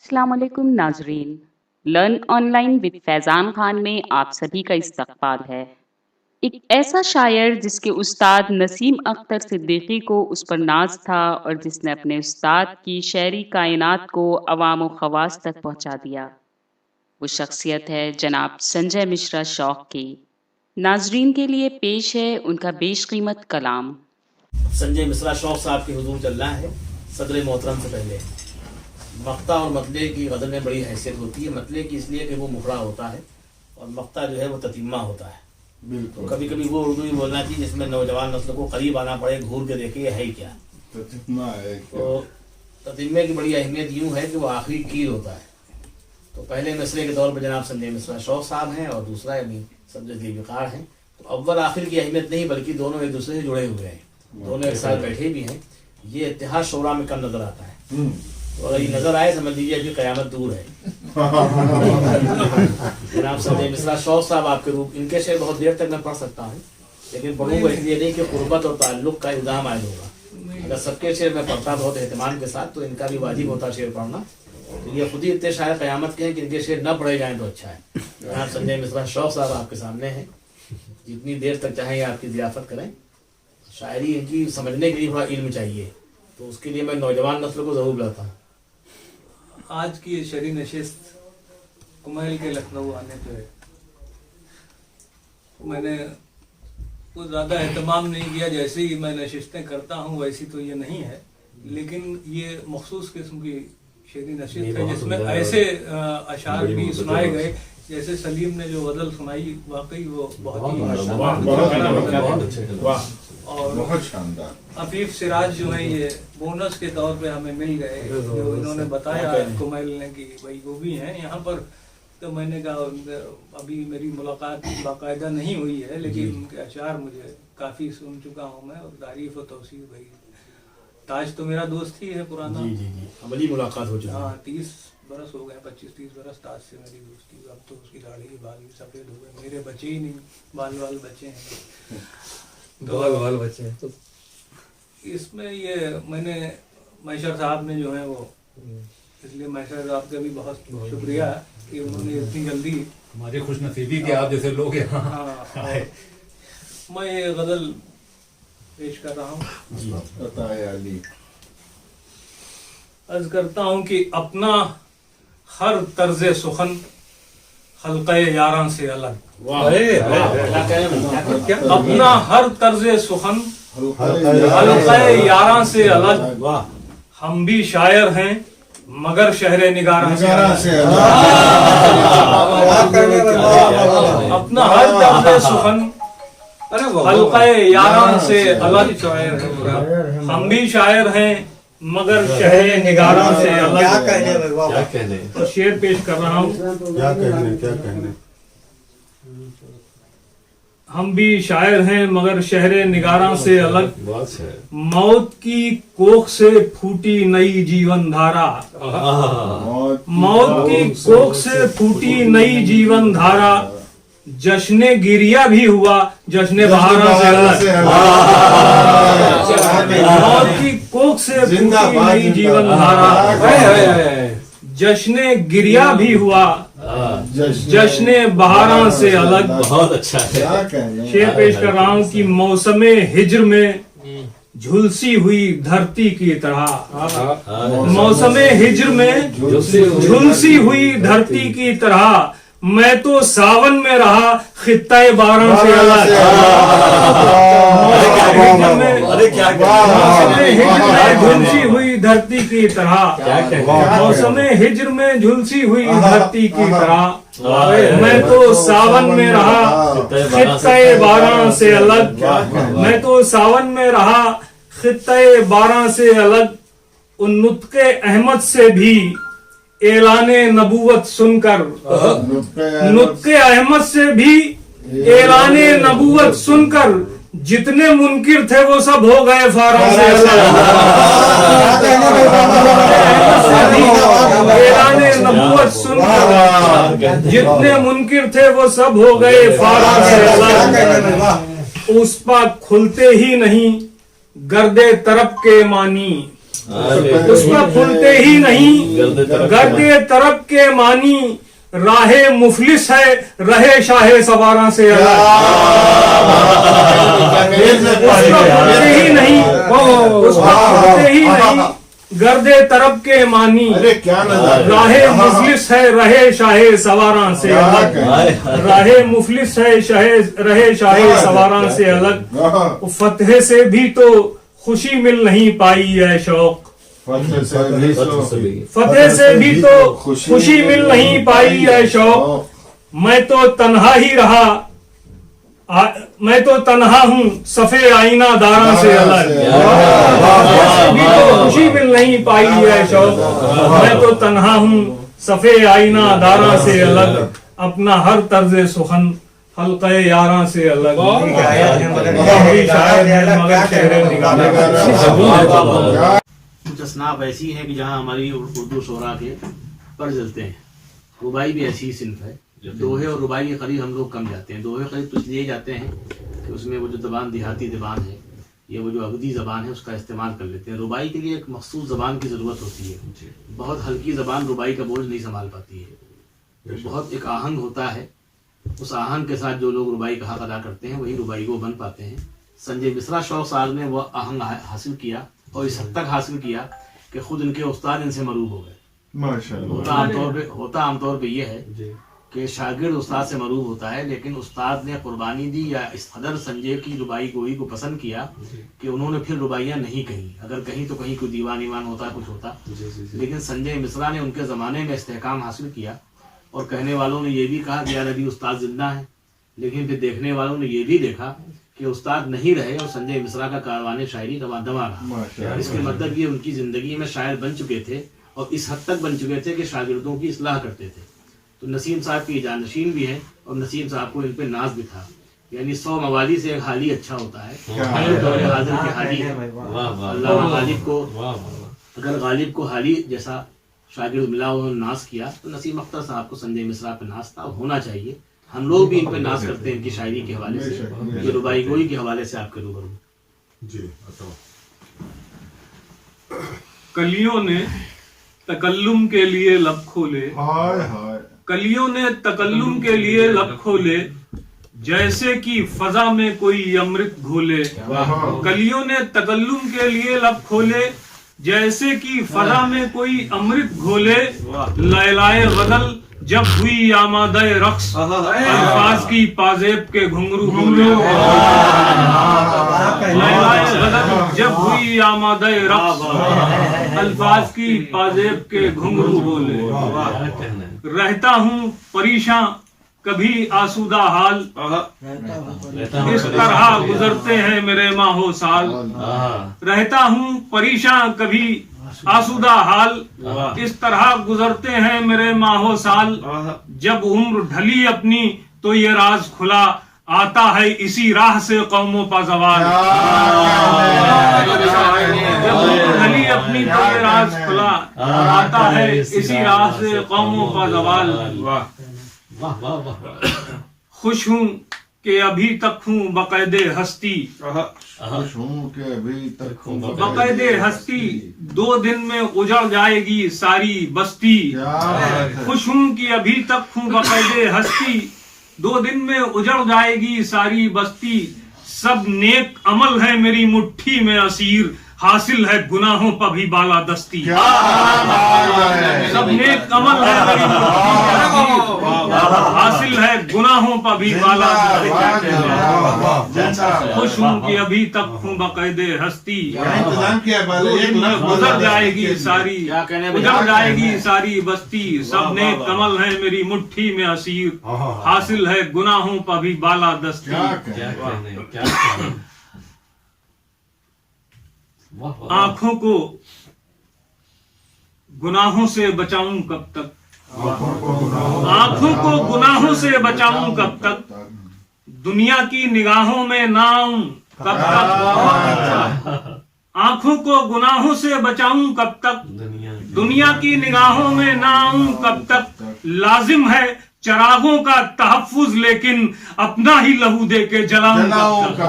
अस्सलाम वालेकुम नाजरीन। Learn online with Faizan Khan में आप सभी का इस्तकबाल है। एक ऐसा शायर जिसके उस्ताद नसीम अख्तर सिद्दीकी को उस पर नाज था और जिसने अपने उस्ताद की शायरी कायनात को अवाम व खवास तक पहुंचा दिया। वो शख्सियत है जनाब संजय मिश्रा शौक की। नाजरीन के लिए पेश है उनका बेशकीमत कलाम। संजय मिश्रा शौक साहब की हुजूर चल रहा है। सदर मोहतरम से पहले मक्ता और मतले की गज़ल में बड़ी हैसियत होती है। मतले की इसलिए कि वो मुखड़ा होता है और मक्ता जो है वो ततीमा होता है। बिल्कुल। कभी कभी वो उर्दू ही बोलना चाहिए जिसमें नौजवान नस्ल को करीब आना पड़े, घूर के देखे ये है क्या ततीमा है। तो ततीमे की बड़ी अहमियत यूँ है कि वो आखिरी कील होता है। तो पहले मिसरे के दौर पर जनाब संजय मिश्रा शौक साहब हैं और दूसरा यानी सब्ज़ ज़ीक़ार हैं। तो अव्वल आखिर की अहमियत नहीं बल्कि दोनों एक दूसरे से जुड़े हुए हैं, दोनों एक साथ बैठे भी हैं। ये इत्तेहाद शोरा में कम नजर आता है। तो अगर ये नजर आए समझ लीजिए कि क़यामत दूर है। जनाब संजय मिश्रा शौक साहब आपके रूप इनके शेर बहुत देर तक मैं पढ़ सकता हूँ, लेकिन पढ़ूंगा इसलिए नहीं कि कुर्बत और ताल्लुक़ का इल्ज़ाम आयद होगा। अगर सबके शेर मैं पढ़ता बहुत एहतमाम के साथ तो इनका भी वाजिब होता शेर पढ़ना। तो ये खुद ही इतने शायर क़यामत के हैं कि इनके शेर न पढ़े जाएँ तो अच्छा है। जनाब संजय मिश्रा शौक साहब आपके सामने हैं, जितनी देर तक चाहें आपकी ज़ियाफ़त करें। शायरी इनकी समझने के लिए थोड़ा इल्म चाहिए, तो उसके लिए मैं नौजवान नस्ल को ज़रूर बुलाता हूँ। आज की शरी नशिस्त कुमैल के लखनऊ आने पे मैंने कुछ ज़्यादा एहतमाम नहीं किया। जैसे ही मैं नशिस्तें करता हूँ वैसी तो ये नहीं है, लेकिन ये मखसूस किस्म की शरी नशिस्त है जिसमें ऐसे अशार भी सुनाए गए। जैसे सलीम ने जो गज़ल सुनाई वाकई वो बहुत और बहुत शानदार। अफीफ सिराज जो है ये बोनस के तौर पे हमें मिल गए, जो इन्होंने बताया कुमैल ने कि भाई वो भी हैं यहाँ पर। तो मैंने कहा अभी मेरी मुलाकात बाकायदा नहीं हुई है, लेकिन उनके अशार मुझे काफ़ी सुन चुका हूँ मैं, और तारीफ और तौसीफ भाई। ताज तो मेरा दोस्त ही है पुराना। अमली मुलाकात हो चुकी है। हाँ 30 बरस हो गए, 25-30 बरस ताज से मेरी दोस्ती। अब तो उसकी दाढ़ी बाल भी सफ़ेद हो गए, मेरे बचे ही नहीं, बाल बचे हैं। बाल बचे हैं। तो इसमें ये मैंने मैशर साहब ने जो है वो, इसलिए मैशर साहब का भी बहुत शुक्रिया कि उन्होंने इतनी जल्दी हमारी खुशनसीबी कि आप जैसे लोग यहाँ। हाँ, मैं ये गज़ल पेश कर रहा हूँ। अर्ज करता हूँ कि अपना हर तर्ज़े सुखन हल्क़े यारां से अलग। अपना हर तर्ज़े सुखन हल्क़े यारां से अलग। हम भी शायर हैं मगर शहरे निगारां से अलग। अपना हर तर्ज़े सुखन हल्क़े यारां से अलग। हम भी शायर हैं मगर शहरे निगारां से अलग। क्या कहने तो शेर पेश कर रहा हूँ। क्या कहने हम भी शायर हैं मगर शहरे निगारां से अलग। मौत की कोख से फूटी नई जीवन धारा। मौत की कोख से फूटी नई जीवन धारा। जश्ने गिरिया भी हुआ जश्ने बहारा से अलग। मौत की कोख से फूटी नई जीवन धारा। जश्ने गिरिया भी हुआ जश्ने बहारा से अलग। बहुत अच्छा है। शेर पेश कर रहा हूँ कि मौसमे हिज्र में झुलसी हुई धरती की तरह। मौसमे हिज्र में झुलसी हुई धरती की तरह। मैं तो सावन में रहा खित्ता बारह से अलग। झुलसी हुई धरती की तरह। मौसमे हिज्र में झुलसी हुई धरती की तरह। मैं तो सावन में रहा खित्ते बारह से अलग। मैं तो सावन में रहा खित्ते बारह से अलग। उन नुत्के अहमद से भी ऐलाने नबूवत सुनकर। नुत्के अहमद से भी ऐलाने नबूवत सुनकर जितने मुनकिर थे वो सब हो गए फारा से अलग। ऐलाने नबूवत सुनकर जितने मुनकिर थे वो सब हो गए फारा से अलग। उस पर खुलते ही नहीं गर्दे तरफ के मानी। उस पर फूलते ही नहीं गर्दे तरफ के मानी, राहे मुफलिस है रहे शाहे सवारा से अलग। फूलते ही नहीं, उस पर फूलते ही नहीं गर्दे तरफ के मानी, राहे मुफलिस है रहे शाहे सवारा से अलग। राहे मुफलिस है रहे शाहे सवारा से अलग। फतह से भी तो खुशी मिल नहीं पाई है शौक, फतेह से भी तो खुशी मिल नहीं पाई है शौक। मैं तो तन्हा ही रहा, मैं तो तन्हा हूँ सफे आईना दारा से अलग। फतेह से भी तो खुशी मिल नहीं पाई है शौक। मैं तो तन्हा हूँ सफे आईना दारा से अलग। अपना हर तर्ज सुखन हल्के यारा से अलग। कुछ असनाफ ऐसी हैं कि जहाँ हमारी उर्दू शोरा के पर जलते हैं। रुबाई भी ऐसी ही सिंफ है। दोहे और रुबाई के करीब हम लोग कम जाते हैं। दोहे करीब तो इसलिए जाते हैं कि उसमें वो जो ज़बान देहाती ज़बान है या वो जो अवधी ज़बान है उसका इस्तेमाल कर लेते हैं। रुबाई के लिए एक मखसूस ज़बान की ज़रूरत होती है। बहुत हल्की ज़बान रुबाई का बोझ नहीं संभाल पाती है। बहुत एक आहंग होता है, उस आहंग के साथ जो लोग रुबाई का हक अदा करते हैं वही रुबाई को बन पाते हैं। संजय मिश्रा शौक साहब ने वह आहंग हासिल किया और इस हद तक हासिल किया कि खुद इनके उस्ताद इनसे मरूब हो गए। माशाअल्लाह। होता आमतौर पे ये है कि शागिर्द उस्ताद से मरूब होता है, लेकिन उस्ताद ने कुर्बानी दी या इस कदर संजय की रुबाई गोई को पसंद किया कि उन्होंने फिर रुबाइयाँ नहीं कहीं। अगर कहीं तो कहीं कोई दीवान ईमान होता, कुछ होता, लेकिन संजय मिश्रा ने उनके ज़माने में इस्तेहकाम हासिल किया। और कहने वालों ने यह भी कहा कि यार अभी उस्ताद जिंदा है, लेकिन फिर देखने वालों ने यह भी देखा कि उस्ताद नहीं रहे और संजय मिश्रा का कारवाने शायरी दमा रहा। इसके मतलब ये उनकी ज़िंदगी में शायर बन चुके थे और इस हद तक बन चुके थे कि शागिर्दों की इस्लाह करते थे। तो नसीम साहब की जानशीन भी है और नसीम साहब को इन पे नाज भी था। यानी 100 मवाली से एक हाली अच्छा होता है। हाजिर के हाली है। अल्लाह गालिब को, अगर गालिब को हाली जैसा शागिर्द मिला उन्होंने नाज किया तो नसीम अख्तर साहब को संजय मिश्रा पे नाज था, होना चाहिए। हम लोग भी इन पे नाज करते हैं इनकी शायरी के हवाले से, ये रुबाई गोई के हवाले से आपके रूबरू जी। कलियों ने तकल्लुम के लिए लब खोले, कलियों ने तकल्लुम के लिए लब खोले, जैसे कि फजा में कोई अमृत घोले। कलियों ने तकल्लुम के लिए लब खोले, जैसे कि फजा में कोई अमृत घोले। लैलाए गजल जब हुई आमादे रक्स, अल्फाज की पाजेब के घुंघरू बोले। लैलाए गजल जब हुई आमादे रक्स, अल्फाज की पाजेब के घुंघरू बोले। रहता हूँ परेशान कभी आसूदा हाल, इस तरह गुजरते हैं मेरे माहो साल। रहता हूँ परेशान कभी आसूदा हाल, इस तरह गुजरते हैं मेरे माहो साल। जब उम्र ढली अपनी तो ये राज खुला, आता है इसी राह से कौमों का जवाल। जब उम्र ढली अपनी तो ये राज खुला, आता है इसी राह से कौमों का जवाल। खुश हूँ कि अभी तक हूँ बकायदे हस्ती, बकायदे हस्ती। 2 दिन में उजड़ जाएगी सारी बस्ती। खुश हूँ कि अभी तक हूँ बकायदे हस्ती, 2 दिन में उजड़ जाएगी सारी बस्ती। सब नेक अमल है मेरी मुट्ठी में असीर, हासिल है गुनाहों पर भी बाला दस्ती। सब नेक अमल है मेरी मुट्ठी में असीर, हासिल है गुनाहों पर भी बाला दस्ती। खुश हूँ कि अभी तक हूँ बकायदे हस्ती, गुजर जाएगी सारी, उजड़ जाएगी सारी बस्ती। सब नेक अमल है मेरी मुट्ठी में असीर, हासिल है गुनाहों पर भी बाला दस्ती। आंखों को गुनाहों से बचाऊं कब तक, आंखों को गुनाहों से बचाऊं कब तक, दुनिया की निगाहों में ना आऊं कब तक। आंखों को गुनाहों से बचाऊं कब तक, दुनिया की निगाहों में ना आऊं कब तक। लाजिम है चरागों का तहफ्फुज, लेकिन अपना ही लहू दे के जलाऊं कब तक।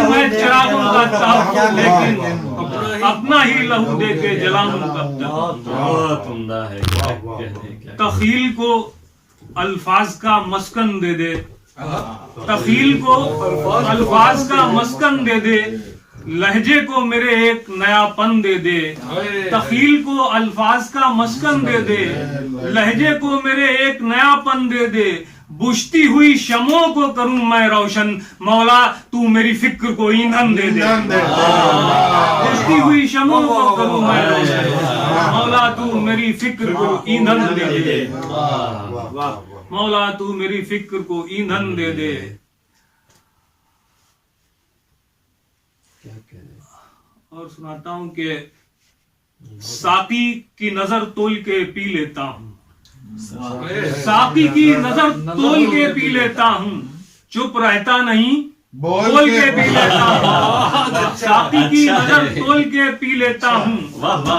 मैं चरागों का तहफ्फुज, लेकिन अपना ही लहू दे के जलाऊं कब तक। बहुत उम्दा है, क्या कहने, क्या तखील को अल्फाज का मस्कन दे दे, तखील को अल्फाज का मस्कन दे दे, लहजे को मेरे एक नयापन दे दे। तखील को अल्फाज का मस्कन दे दे, लहजे को मेरे एक नयापन दे दे। बुझती हुई शमों को करूं मैं रोशन, मौला तू मेरी फिक्र को ईंधन दे दे। बुझती हुई शमों को करूं मैं रोशन, मौला तू मेरी फिक्र को ईंधन दे दे। मौला तू मेरी फिक्र को ईंधन दे दे। और सुनाता हूं कि साकी की नजर तोल के पी लेता हूं, साकी की नजर तोल के पी लेता हूं, चुप रहता नहीं बोल के पी लेता हूं। साकी की नजर तोल के पी लेता हूं,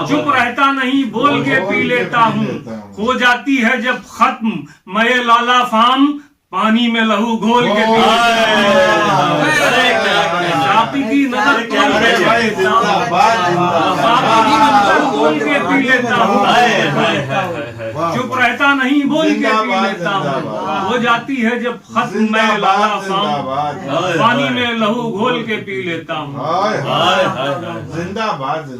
चुप रहता नहीं बोल के पी लेता हूं। हो जाती है जब खत्म मैं लाला फाम, पानी में लहू घोल के पी साकी की नजर तोल के पी लेता हूं, चुप रहता नहीं बोल के पी लेता हूं। हो जाती है जब खत्म मैं लाला फाम, पानी में लहू घोल के पी लेता हूं।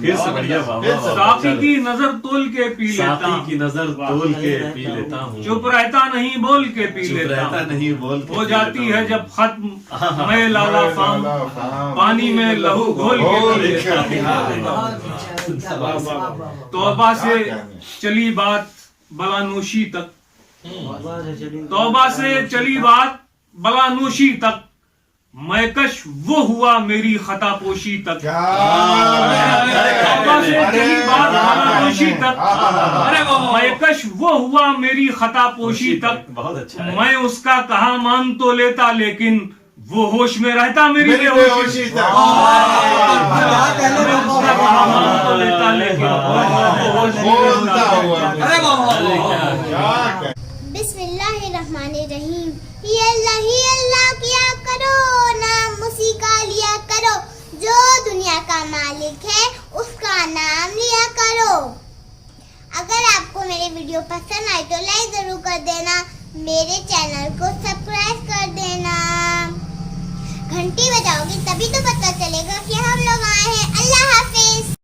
फिर से बढ़िया बाबा। साकी की नजर तोल के पी लेता साकी हूं, की नजर तोल के पी लेता हूँ, चुप रहता नहीं बोल के पी चुप लेता रहता हूं। नहीं बोल के हो पी जाती लेता है हूँ। जब खत्म मैं लाला फाम, पानी में लहू घोल के पी लेता हूं। तौबा से चली बात बलानोशी तक, तौबा से चली बात बलानोशी तक, मैकश वो हुआ मेरी खतापोशी तक। तौबा से चली बात बलानोशी तक, मैकश वो हुआ मेरी खतापोशी तक। बहुत अच्छा है। मैं उसका कहा मान तो लेता, लेकिन वो होश में रहता मेरी बेहोशी तक। मैं उसका कहा मान तो लेता, लेकिन वो होश में रहता। बिस्मिल्लाहिर्रहमानिर्रहीम। ही अल्लाह किया करो, नाम उसी का लिया करो, जो दुनिया का मालिक है उसका नाम लिया करो। अगर आपको मेरे वीडियो पसंद आए तो लाइक जरूर कर देना, मेरे चैनल को सब्सक्राइब कर देना, घंटी बजाओगे तभी तो पता चलेगा कि हम लोग आए हैं। अल्लाह हाफ़िज़।